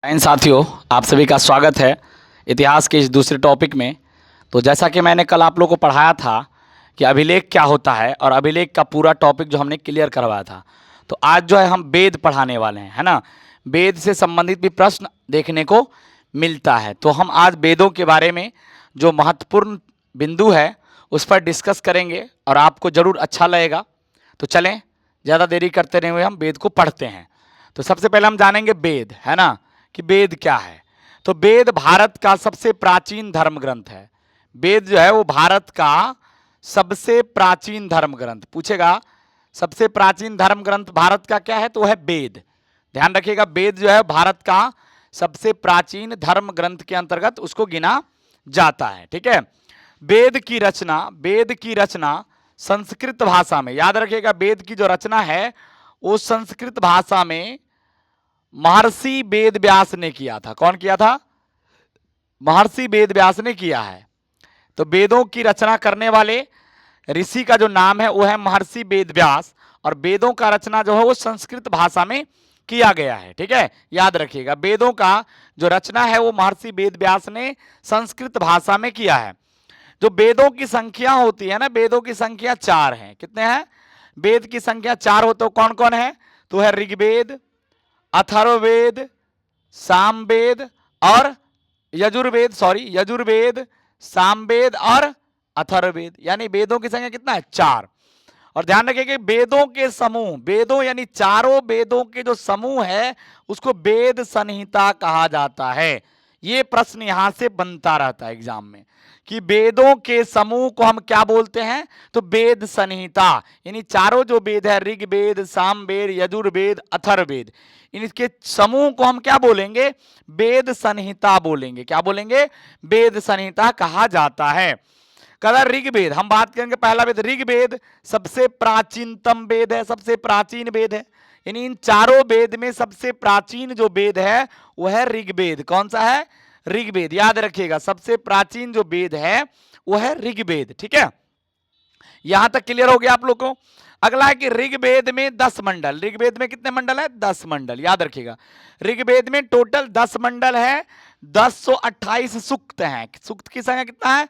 इन साथियों, आप सभी का स्वागत है इतिहास के इस दूसरे टॉपिक में। तो जैसा कि मैंने कल आप लोगों को पढ़ाया था कि अभिलेख क्या होता है और अभिलेख का पूरा टॉपिक जो हमने क्लियर करवाया था, तो आज जो है हम वेद पढ़ाने वाले हैं, है ना। वेद से संबंधित भी प्रश्न देखने को मिलता है, तो हम आज वेदों के बारे में जो महत्वपूर्ण बिंदु है उस पर डिस्कस करेंगे और आपको ज़रूर अच्छा लगेगा। तो चलें, ज़्यादा देरी करते नहीं हुए हम वेद को पढ़ते हैं। तो सबसे पहले हम जानेंगे वेद, है ना, कि वेद क्या है। तो वेद भारत का सबसे प्राचीन धर्म ग्रंथ है। वेद जो है वो भारत का सबसे प्राचीन धर्म ग्रंथ, पूछेगा सबसे प्राचीन धर्म ग्रंथ भारत का क्या है, तो वह है वेद। ध्यान रखिएगा, वेद जो है भारत का सबसे प्राचीन धर्म ग्रंथ के अंतर्गत उसको गिना जाता है। ठीक है। वेद की रचना संस्कृत भाषा में, याद रखिएगा, वेद की जो रचना है वो संस्कृत भाषा में महर्षि वेद व्यास ने किया था। कौन किया था? महर्षि वेद व्यास ने किया है। तो वेदों की रचना करने वाले ऋषि का जो नाम है वो है महर्षि वेद व्यास, और वेदों का रचना जो है वो संस्कृत भाषा में किया गया है। ठीक है, याद रखिएगा, वेदों का जो रचना है वो महर्षि वेद व्यास ने संस्कृत भाषा में किया है। जो वेदों की संख्या होती है ना, वेदों की संख्या 4 है। कितने हैं? वेद की संख्या 4 हो। तो कौन कौन है? तो है ऋग्वेद, अथर्ववेद, सामवेद और यजुर्वेद, सामवेद और अथर्ववेद। यानी वेदों की संख्या कितना है? 4। और ध्यान रखिए कि वेदों के समूह, वेदों यानी चारों वेदों के जो समूह है उसको वेद संहिता कहा जाता है। ये प्रश्न यहां से बनता रहता है एग्जाम में कि वेदों के समूह को हम क्या बोलते हैं, तो वेद संहिता। यानी चारों जो वेद है, ऋग्वेद, सामवेद, यजुर्वेद, अथर्ववेद, इनके समूह को हम क्या बोलेंगे? वेद संहिता बोलेंगे। क्या बोलेंगे? वेद संहिता कहा जाता है। कदा ऋग्वेद हम बात करेंगे, पहला वेद ऋग्वेद सबसे प्राचीनतम वेद है, सबसे प्राचीन वेद है। यानी इन चारों वेद में सबसे प्राचीन जो वेद है वह है ऋग्वेद। कौन सा है? ऋग्वेद। याद रखिएगा, सबसे प्राचीन जो वेद है वह है ऋग्वेद। ठीक है, यहां तक क्लियर हो गया आप लोग को। अगला है कि ऋग्वेद में 10 मंडल। ऋग्वेद में कितने मंडल है? 10 मंडल। याद रखिएगा, ऋग्वेद में टोटल 10 मंडल है, 1028 सूक्त हैं। सूक्त की संख्या कितना है?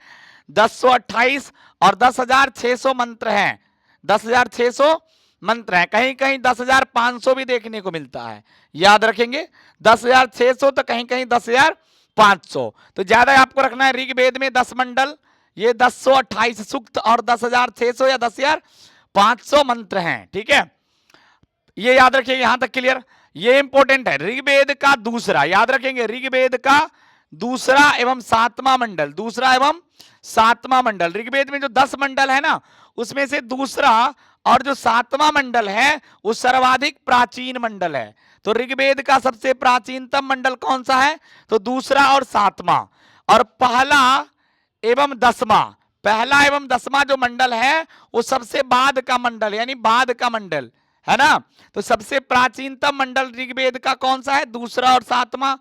1028, और 10,600 मंत्र हैं। 10,600 मंत्र हैं। कहीं कहीं 10,500 भी देखने को मिलता है। याद रखेंगे, 10,600 तो कहीं कहीं 10,500। तो ज्यादा आपको रखना है, ऋग्वेद में 10 मंडल, ये 1028 सूक्त और 10,600 या 10,500 मंत्र हैं। ठीक है, ये याद रखिए, यहां तक क्लियर। ये इंपॉर्टेंट है। ऋग्वेद का दूसरा, याद रखेंगे, ऋग्वेद का दूसरा एवं सातवां मंडल, दूसरा एवं सातवां मंडल। ऋग्वेद में जो 10 मंडल है ना, उसमें से दूसरा और जो सातवां मंडल है वो सर्वाधिक प्राचीन मंडल है। तो ऋग्वेद का सबसे प्राचीनतम मंडल कौन सा है? तो दूसरा और सातवां। और पहला एवं 10वां, पहला एवं 10वां जो मंडल है वो सबसे बाद का मंडल, यानी बाद का मंडल, है ना। तो सबसे प्राचीनतम मंडल ऋग्वेद का कौन सा है? दूसरा और सातवां।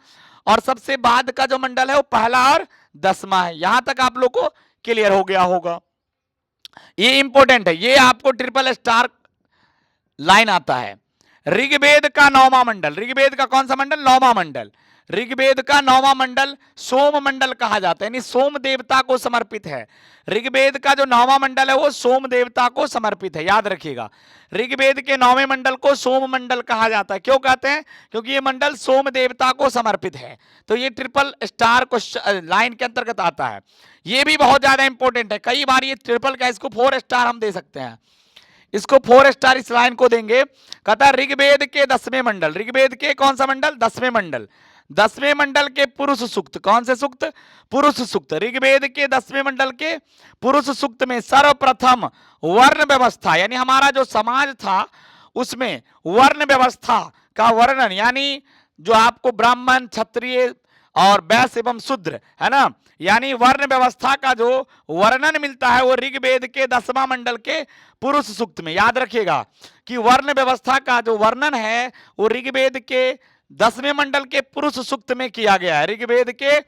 और सबसे बाद का जो मंडल है वो पहला और 10वां है। यहां तक आप लोग को क्लियर हो गया होगा। ये इंपॉर्टेंट है, ये आपको ट्रिपल स्टार लाइन आता है। ऋग्वेद का 9वां मंडल, ऋग्वेद का कौन सा मंडल? 9वां मंडल। ऋग्वेद का 9वां मंडल सोम मंडल कहा जाता है, यानी सोम देवता को समर्पित है। ऋग्वेद का जो 9वां मंडल है वो सोम देवता को समर्पित है। याद रखिएगा, ऋग्वेद के 9वें मंडल को सोम मंडल कहा जाता है। क्यों कहते हैं? क्योंकि ये मंडल सोम देवता को समर्पित है। तो ये ट्रिपल स्टार को लाइन के अंतर्गत आता है। ये भी बहुत ज्यादा इंपॉर्टेंट है। कई बार ये ट्रिपल का, इसको 4 स्टार हम दे सकते हैं, इसको 4 स्टार इस लाइन को देंगे। कहता है ऋग्वेद के 10वें मंडल, ऋग्वेद के कौन सा मंडल? 10वें मंडल। 10वें मंडल के पुरुष सूक्त, कौन से सूक्त? पुरुष सूक्त। ऋग्वेद के 10वें मंडल के पुरुष सूक्त में सर्वप्रथम वर्ण व्यवस्था, यानी हमारा जो समाज था उसमें वर्ण व्यवस्था का वर्णन, यानी जो आपको ब्राह्मण, क्षत्रिय और वैश्य एवं शूद्र, है ना, यानी वर्ण व्यवस्था का जो वर्णन मिलता है वो ऋग्वेद के 10वां मंडल के पुरुष सूक्त में। याद रखिएगा कि वर्ण व्यवस्था का जो वर्णन है वो ऋग्वेद के 10वें मंडल के पुरुष सूक्त में किया गया है। ऋग्वेद के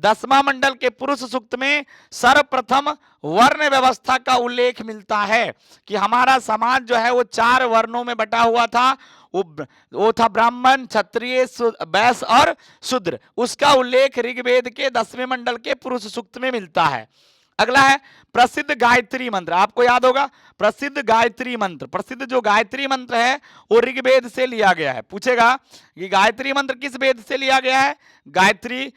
10वां मंडल के पुरुष सूक्त में सर्वप्रथम वर्ण व्यवस्था का उल्लेख मिलता है कि हमारा समाज जो है वो 4 वर्णों में बटा हुआ था। वो था ब्राह्मण, क्षत्रिय, वैश्य और शूद्र। उसका उल्लेख ऋग्वेद के 10वें मंडल के पुरुष सूक्त में मिलता है। अगला है प्रसिद्ध गायत्री मंत्र। आपको याद होगा प्रसिद्ध गायत्री मंत्र, प्रसिद्ध जो गायत्री मंत्र है वो ऋग्वेद से लिया गया है। पूछेगा कि गायत्री मंत्र किस वेद से लिया गया है? गायत्री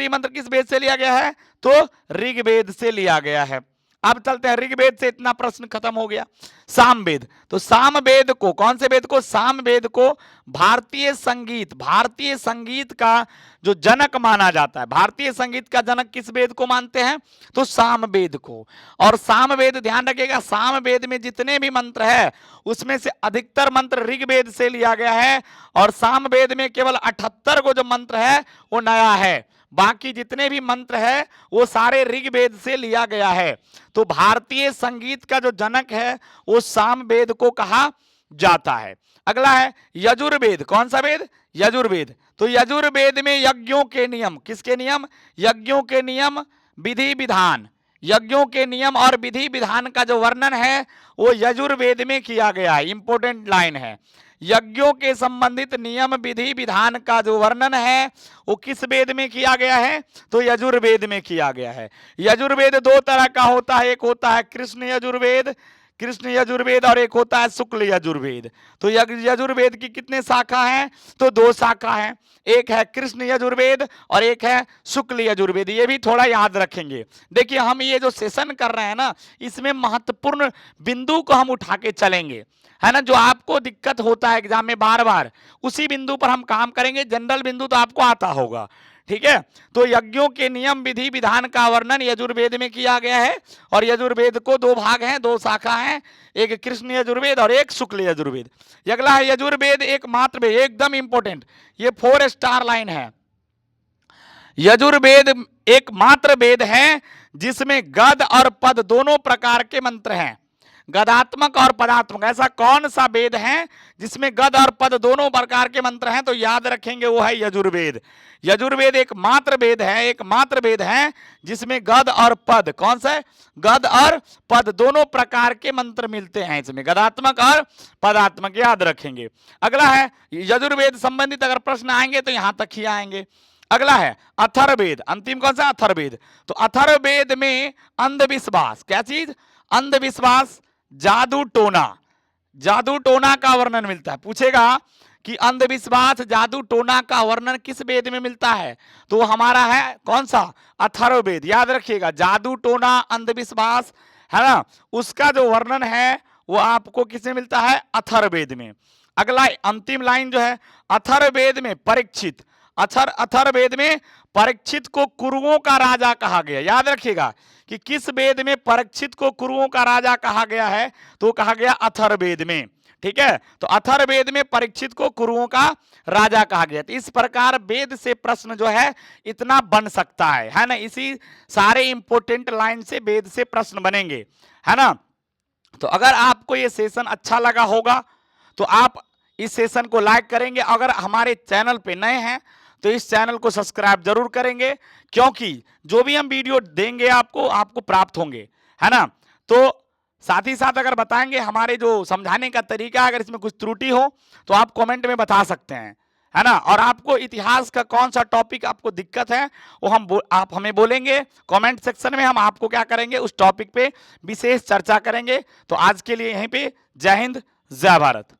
मंत्र किस वेद से लिया गया है? तो ऋग्वेद से लिया गया है। अब चलते हैं, ऋग्वेद से इतना प्रश्न खत्म हो गया। सामवेद, तो सामवेद को, कौन से वेद को? सामवेद को भारतीय संगीत का जो जनक माना जाता है। भारतीय संगीत का जनक किस वेद को मानते हैं? तो सामवेद को। और सामवेद, ध्यान रखिएगा, सामवेद में जितने भी मंत्र है उसमें से अधिकतर मंत्र ऋग्वेद से लिया गया है, और सामवेद में केवल 78 को जो मंत्र है वो नया है। बाकी जितने भी मंत्र है वो सारे ऋग्वेद से लिया गया है। तो भारतीय संगीत का जो जनक है वो सामवेद को कहा जाता है। अगला है यजुर्वेद। कौन सा वेद? यजुर्वेद। तो यजुर्वेद में यज्ञों के नियम, किसके नियम? यज्ञों के नियम, विधि विधान, यज्ञों के नियम और विधि विधान का जो वर्णन है वो यजुर्वेद में किया गया है। इंपॉर्टेंट लाइन है, यज्ञों के संबंधित नियम विधि विधान का जो वर्णन है वो किस वेद में किया गया है? तो यजुर्वेद में किया गया है। यजुर्वेद दो तरह का होता है, एक होता है कृष्ण यजुर्वेद और एक होता है शुक्ल यजुर्वेद। तो यजुर्वेद की कितने शाखा हैं? तो 2 शाखा हैं, एक है कृष्ण यजुर्वेद और एक है शुक्ल यजुर्वेद। ये भी थोड़ा याद रखेंगे। देखिए हम ये जो सेशन कर रहे हैं ना, इसमें महत्वपूर्ण बिंदु को हम उठा के चलेंगे, है ना। जो आपको दिक्कत होता है एग्जाम में बार बार, उसी बिंदु पर हम काम करेंगे। जनरल बिंदु तो आपको आता होगा, ठीक है। तो यज्ञों के नियम विधि विधान का वर्णन यजुर्वेद में किया गया है, और यजुर्वेद को 2 भाग हैं, 2 शाखा हैं, एक कृष्ण यजुर्वेद और एक शुक्ल यजुर्वेद। अगला है यजुर्वेद एकमात्र वेद, एकदम इंपॉर्टेंट, ये 4 स्टार लाइन है। यजुर्वेद एकमात्र वेद है जिसमें गद और पद दोनों प्रकार के मंत्र हैं, गदात्मक और पदात्मक। ऐसा कौन सा वेद है जिसमें गद और पद दोनों प्रकार के मंत्र हैं? तो याद रखेंगे वो है यजुर्वेद। यजुर्वेद एकमात्र वेद है जिसमें गद और पद, कौन सा है? गद और पद दोनों प्रकार के मंत्र मिलते हैं इसमें, गदात्मक और पदात्मक, याद रखेंगे। अगला है यजुर्वेद संबंधित अगर प्रश्न आएंगे तो यहां तक ही आएंगे। अगला है अथर्ववेद, अंतिम कौन सा? अथर्ववेद। तो अथर्ववेद में अंधविश्वास, क्या चीज? अंधविश्वास, जादू टोना का वर्णन मिलता है। पूछेगा कि अंधविश्वास जादू टोना का वर्णन किस वेद में मिलता है? तो हमारा है कौन सा? अथर्ववेद। याद रखिएगा, जादू टोना अंधविश्वास, है ना, उसका जो वर्णन है वो आपको किसमें मिलता है? अथर्ववेद में। अगला अंतिम लाइन जो है, अथर्ववेद में परीक्षित, अथर्ववेद में परीक्षित को कुरुओं का राजा कहा गया। याद रखिएगा कि किस वेद में परीक्षित को कुरुओं का राजा कहा गया है? तो कहा गया अथर्ववेद में, ठीक है। तो अथर्ववेद में परीक्षित को कुरुओं का राजा कहा गया। तो इस प्रकार वेद से प्रश्न जो है इतना बन सकता है ना। इसी सारे इंपॉर्टेंट लाइन से वेद से प्रश्न बनेंगे, है ना। तो अगर आपको ये सेशन अच्छा लगा होगा तो आप इस सेशन को लाइक करेंगे। अगर हमारे चैनल पे नए हैं तो इस चैनल को सब्सक्राइब जरूर करेंगे, क्योंकि जो भी हम वीडियो देंगे आपको प्राप्त होंगे, है ना। तो साथ ही साथ अगर बताएंगे हमारे जो समझाने का तरीका, अगर इसमें कुछ त्रुटि हो तो आप कमेंट में बता सकते हैं, है ना। और आपको इतिहास का कौन सा टॉपिक आपको दिक्कत है वो आप हमें बोलेंगे कमेंट सेक्शन में, हम आपको क्या करेंगे उस टॉपिक पे विशेष चर्चा करेंगे। तो आज के लिए यहीं पे जय हिंद, जय भारत।